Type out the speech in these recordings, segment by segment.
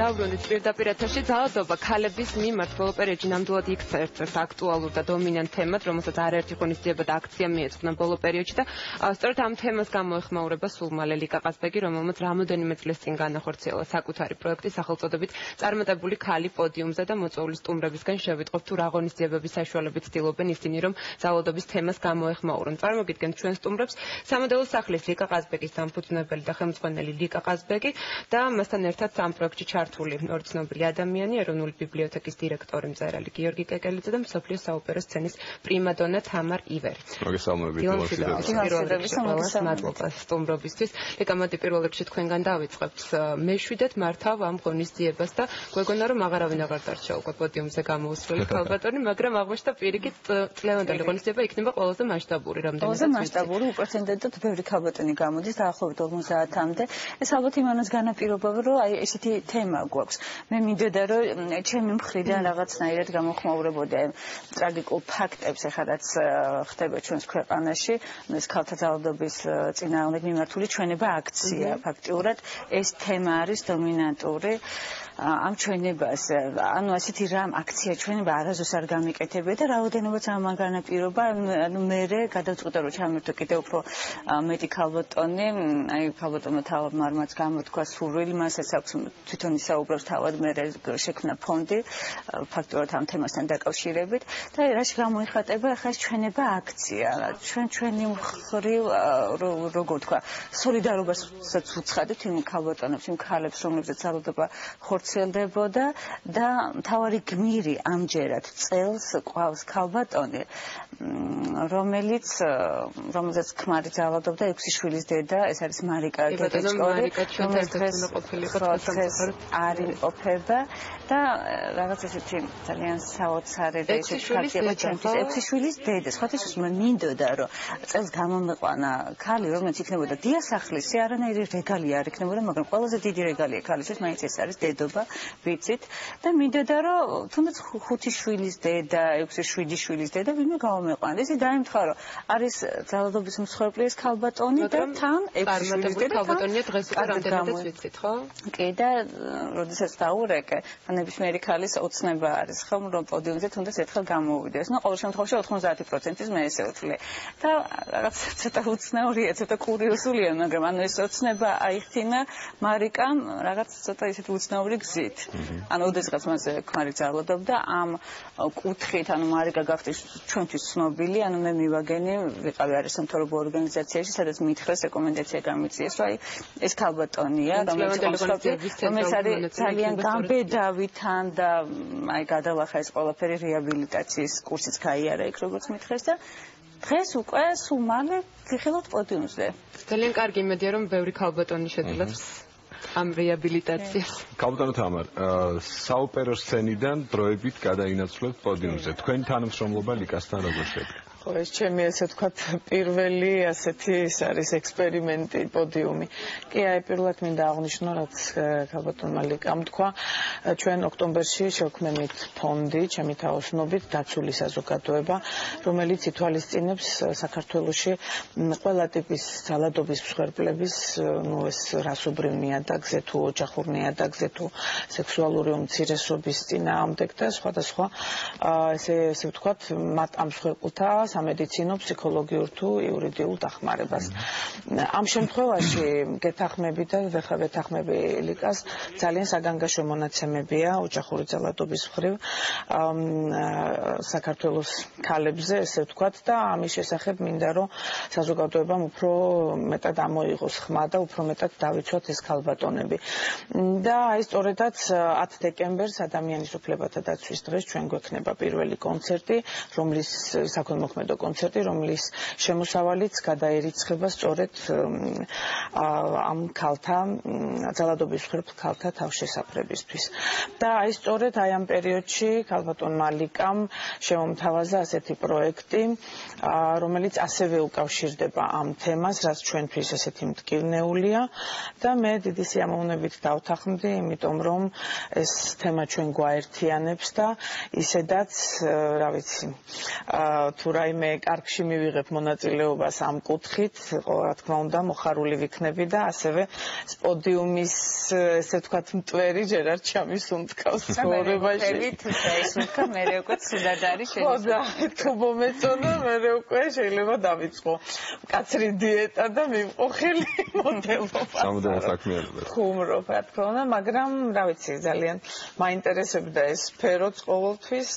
დავბრუნდით პირდაპირ ეთერში. ძალადობა ქალების მიმართ ბოლო პერიოდში ნამდვილად იქცა ერთ-ერთ აქტუალურ და დომინანტ თემად, რომელსაც არაერთი ღონისძიება და აქცია მიეძღვნა ბოლო პერიოდში და სწორედ ამ თემას გამოეხმაურება სულ მალე ლიკა ყაზბეგი, რომელმაც რამოდენიმე წლის წინ განახორციელა საკუთარი პროექტი სახელწოდებით წარმატებული ქალი პოდიუმზე და მოწვეული სტუმრებისგან შევიტყობთ თუ რა ღონისძიებების საშუალებით ცდილობენ ისინი რომ ძალადობის თემას გამოეხმაურონ. წარმოგიდგენთ ჩვენ სტუმრებს სამოდელო სახლის ლიკა ყაზბეგის დამფუძნებელი და ხელმძღვანელი ლიკა ყაზბეგი და მასთან ერთად ამ პროექტში ჩართული ორი ცნობილი ადამიანი, ეროვნული ბიბლიოთეკის დირექტორი მწერალი გიორგი კეკელიძე და მსოფლიო საოპერო სცენის პრიმადონა თამარ ივერი. მადლობა სტუმრობისთვის. ლიკა, მოდი პირველ რიგში თქვენგან დავიწყებთ. მეშვიდეთ მართავ ამ ღონისძიებას და გვეგონა რომ აღარავინ აღარ დარჩა უკვე პოდიუმზე გამოუსვლელი ქალბატონი, მაგრამ აღმოჩნდა პირიქით წლევანდელი ღონისძიება იქნება ყველაზე მასშტაბური, რამდენადაც ყველაზე მასშტაბური, უპრეცედენტოდ ბევრი ქალბატონი გამოდის დაახლოებით 50-მდე. ეს ალბათ იმანაც განაპირობება, რომ აი ესეთი თემა გვაქვს. მე მინდოდა რომ ჩემი მხრიდან რაღაცნაირად გამოხმაურებოდი აი ტრაგიკულ ფაქტებს, ახლა რაც ხდება ჩვენს ქვეყანაში, ეს ქალთა ძალადობის წინააღმდეგ მიმართული ჩვენება აქცია. ფაქტიურად ეს თემა არის დომინანტური ამ ჩვენებას, ანუ ასეთი რამ აქცია ჩვენება არასდროს არ გამიკეთებია და რაოდენობაც ამან განაპირობა, ანუ მე გადავწყვიტე რომ ჩამერთო კიდევ უფრო მეტი ქალბატონი, აი ქალბატონმა თავმარმაც გამოთქვა სურვილი, მასაც აქვს თვითონ ისაუბრებს თავად მე შექმნა ფონდი ფაქტობრივად ამ თემასთან დაკავშირებით და რაში გამოიხატება ახლა ეს ჩვენება აქცია, ჩვენი მხრივ როგორ თქვა, სოლიდარობასაც უცხადებთ იმ ქალბატონებს, იმ ქალებს, რომლებზეც ძალადობა ხორციელდებოდა და მთავარი გმირი ამჯერად წელს ყავს ქალბატონი, რომელზეც ქმარი ძალადობდა 6 შვილის დედა, ეს არის მარიკა გეტეჭკორი, არ იმყოფება და რაღაც ესეთი ძალიან საოცარი და ესეთი ქალი იყო ჩემთვის 6 შვილის დედა. სხვათაშორის მე მინდოდა რომ წელს გამომიყვანა ქალი, რომელიც იქნებოდა დიასახლისი, არანაირი რეგალია არ იქნებოდა, მაგრამ ყველაზე დიდი რეგალია ქალისთვის მაინც ეს არის დედობა, ვიცით და მინდოდა რომ თუნდაც 5 შვილის დედა, 6-7 შვილის დედა ვინმე გამომიყვანა. ესე დაემთხვა რომ არის ძალადობის მსხვერპლი ეს ქალბატონი და თან 6 შვილის დედა ქალბატონია დღეს უკვე რამდენადაც ვიცით, ხო? კი და როდესაც დაურეკე, ნებისმიერი ქალის ოცნება არის, ხო, რომ პოდიუმზე თუნდაც ერთხელ გამოვიდეს. ნუ ყოველ შემთხვევაში 90%-ის მე ესე ვთვლი. და რაღაც ცოტა უცნაურია, ცოტა კურიოზულია, მაგრამ ანუ ეს ოცნება აიხთინა მარიკამ რაღაც ცოტა ისეთი უცნაური გზით. ანუ ოდესღაც მასზე ქმარი ძალადობდა ამ კუთხით, ანუ მარიკა გახდა ჩვენთვის ცნობილი, ანუ მე მივაგენი, ვიყავი არასამთავრობო ორგანიზაციაში, სადაც მითხრეს რეკომენდაცია გამიწიეს, რომ აი ეს ქალბატონია, რომელიც არის ძალიან გამბედავი თან და აი გადალახა ეს ყველაფერი რეაბილიტაციის კურსიც გაიარა იქ როგორც მითხრეს და დღეს უკვე სულ მალე ვიხილოთ პოდიუმზე. ძალიან კარგი იმედია რომ ბევრი ქალბატონი შეძლებს ამ რეაბილიტაციას. ქალბატონო თამარ, საოპერო სცენიდან დროებით გადაინაცვლებთ პოდიუმზე. თქვენი თანამშრომლობა ლიკასთან როგორ შედგა? ხო, ეს ჩემი ესე ვთქვათ პირველი ასეთი ის არის ექსპერიმენტი პოდიუმი. კი, აი პირველად მინდა აღნიშნო, რაც ქალბატონმა ლიკამ თქვა, ჩვენ ოქტომბერში შევქმნით ფონდი, ჩემი თაოსნობით დაცული საზოგადოება, რომელიც ითვალისწინებს საქართველოში ყველა ტიპის ძალადობის მსხვერპლების, ნუ ეს რასობრივ ნიადაგზე თუ ოჯახურ ნიადაგზე თუ სექსუალური უმცირესობის წინააღმდეგ და სხვადასხვა ესე ვთქვათ, მათ ამ მსხვერპლთა სამედიცინო, ფსიქოლოგიურ თუ იურიდიულ დახმარებას. ამ შემთხვევაში გეთახმები და ვეთახმები ლიკას ძალიან საგანგაშო მონაცემებია ოჯახური ძალადობის მხრივ საქართველოს ქალებზე, ესე ვთქვათ და ამის შესახებ მინდა რომ საზოგადოებამ უფრო მეტად ამოიღოს ხმა და უფრო მეტად დავიცვათ ეს ქალბატონები. და აი სწორედაც 10 დეკემბერს ადამიანის უფლებათა დაცვის დღეს ჩვენ გვექნება პირველი კონცერტი, რომლის საქველმოქმედო კონცერტი, რომლის შემოსავალიც გადაერიცხება სწორედ ამ ქალთა ძალადობის მსხვერპლ ქალთა თავშესაფრებისთვის. და აი სწორედ აი ამ პერიოდში ქალბატონმა ლიკამ შემომთავაზა ასეთი პროექტი, რომელიც ასევე უკავშირდება ამ თემას, რაც ჩვენთვის ესეთი მტკივნეულია და მე დიდი სიამოვნებით დავთანხმდი, იმიტომ რომ ეს თემა ჩვენ გვაერთიანებს და ისედაც, რა ვიცი, თუ რა რაიმე კარგში მივიღებ მონაწილეობას ამ კუთხით, რა თქმა უნდა, მოხარული ვიქნები და ასევე პოდიუმის, ესე ვთქვათ, მტვერი ჯერ არ ჩამისუნთქავს ცხოვრებაში. ისმენქა მე უკვე ცუდად არის შეიძლება. თუ მომეწონა, მე უკვე შეიძლება დავიწყო მკაცრი დიეტა და მივყო ხელი მოდელობა. სამუდამო საქმიანობა. ხუმრობ, რა თქმა უნდა, მაგრამ რა ვიცი, ძალიან მაინტერესებდა ეს სფეროც ყოველთვის,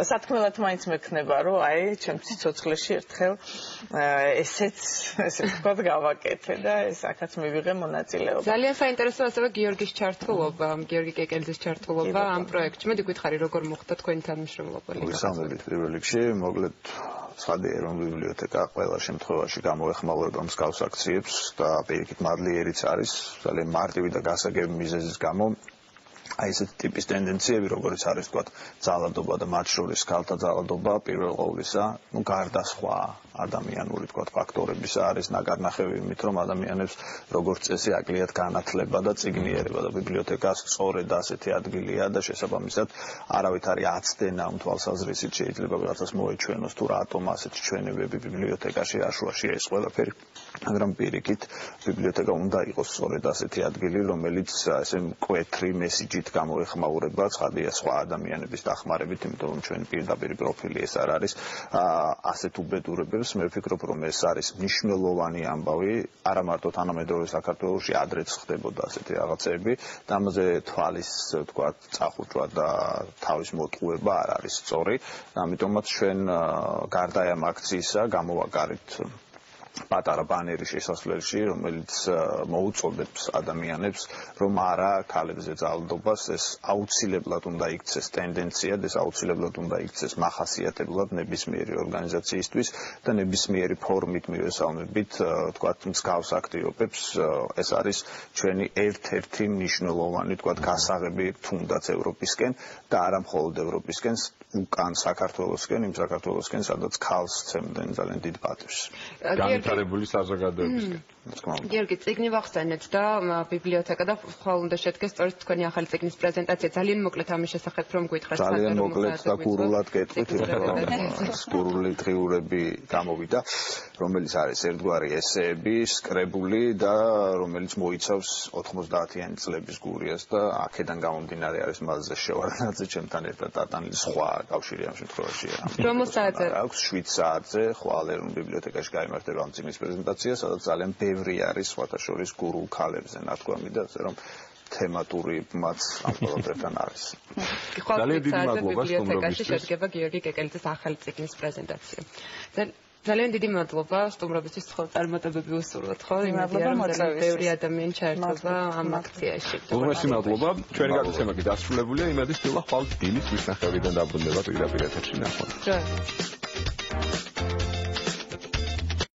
სათქმელად მაინც მექნება, რომ აი, ჩემს სიცოცხლეში ერთხელ ესეც, ესე ვთქვათ, გავაკეთე და აქაც მივიღე მონაწილეობა. ძალიან საინტერესო ასევე გიორგის ჩართულობა, გიორგი კეკელიძის ჩართულობა ამ პროექტში. მოდი გითხარი, როგორ მოხდა თქვენი თანამშრომლობა? მოგესალმებით პირველ რიგში, მოკლედ ცხადი ეროვნული ბიბლიოთეკა ყველა შემთხვევაში გამოეხმაურება მსგავს აქციებს და პირიქით მადლიერიც არის ძალიან მარტივი და გასაგები მიზეზის გამო. აი ესეთი ტიპის ტენდენციები, როგორც არის თქვათ, ძალადობა და მათ შორის ქალთა ძალადობა პირველ ყოვლისა, გარდა სხვა ადამიანური თქვათ ფაქტორებისა არის ნაკარნახევი იმით, რომ ადამიანებს როგორც წესი აკლიათ განათლება და წიგნიერება და ბიბლიოთეკა სწორედ ასეთი ადგილია და შესაბამისად არავით არის აცდენა ამ თვალსაზრისით შეიძლება რაღაცას მოეჩვენოს თუ რატომ ასეთი ჩვენებები ბიბლიოთეკაში აშუაში ეს ყველაფერი, მაგრამ პირიქით ბიბლიოთეკა უნდა იყოს სწორედ ასეთი ადგილი, რომელიც ესე მკვეთრი მესიჯით გამოეხმაურება ცხადია სხვა ადამიანების დახმარებით, იმიტომ რომ ჩვენი პირდაპირ პროფილი ეს არ არის ასეთ უბედურებებს. მე ვფიქრობ, რომ ეს არის მნიშვნელოვანი ამბავი, არა მარტო თანამედროვე საქართველოში ადრეც ხდებოდა ასეთი რაღაცები, და ამაზე თვალის, ვთქვათ, წახუჭვა და თავის მოტყუება არ არის სწორი, ამიტომაც ჩვენ გარდა ამ აქციისა გამოვაკარით პატარა ბანერი შესასვლელში, რომელიც მოუწოდებს ადამიანებს, რომ არა ქალებზე ძალადობას, ეს აუცილებლად უნდა იქცეს ტენდენციად, ეს აუცილებლად უნდა იქცეს მახასიათებლად ნებისმიერი ორგანიზაციისთვის და ნებისმიერი ფორმით მივესალმებით, თქვათ, მსგავს აქტივობებს. ეს არის ჩვენი ერთ-ერთი მნიშვნელოვანი, თქვათ, გასაღები თუნდაც ევროპისკენ და არა მხოლოდ ევროპისკენ, უკან საქართველოსკენ, იმ საქართველოსკენ, სადაც ქალს ცემდნენ ძალიან დიდ პატივს. განვითარებული საზოგადოებისკენ. გიორგი, წიგნი ვახსენეთ და ბიბლიოთეკა და ხვალ უნდა შედგეს სწორედ თქვენი ახალი წიგნის პრეზენტაცია. ძალიან მოკლედ ამის შესახებ რომ გითხრათ. ძალიან მოკლედ და გურულად გეტყვით, რომ გურული დღიურები გამოვიდა, რომელიც არის ერთგვარი ესეები, სკრებული და რომელიც მოიცავს 90-იანი წლების გურიას და აქედან გამომდინარე არის მასზე შევარდნაძე ჩემთან ერთად დატანილი სხვა კავშირი ამ შემთხვევაში. რომელ საათზე? აქვს 7 საათზე ხვალ ეროვნულ ბიბლიოთეკაში გაიმართება ამ წიგნის პრეზენტაცია, სადაც ძალიან ბევრი არის სხვათა შორის გურულ ქალებზე ნათქვამი და ასე რომ თემატური მათ ამ ყველაფერთან არის. ძალიან დიდი მადლობა ბიბლიოთეკაში შედგება გიორგი კეკელიძის ახალი წიგნის პრეზენტაცია. ძალიან დიდი მადლობა სტუმრობისთვის, ხო, წარმატებები უსურვოთ, ხო? იმედია რომ ბევრი ადამიანი ჩაერთვება ამ აქციაში. უღრესი მადლობა. ჩვენი გაგაცემა კი დასრულებულია. იმედის თილა ხვალ დილის მისნახევიდან დაბრუნდება პირდაპირ ეთერში ნახოთ.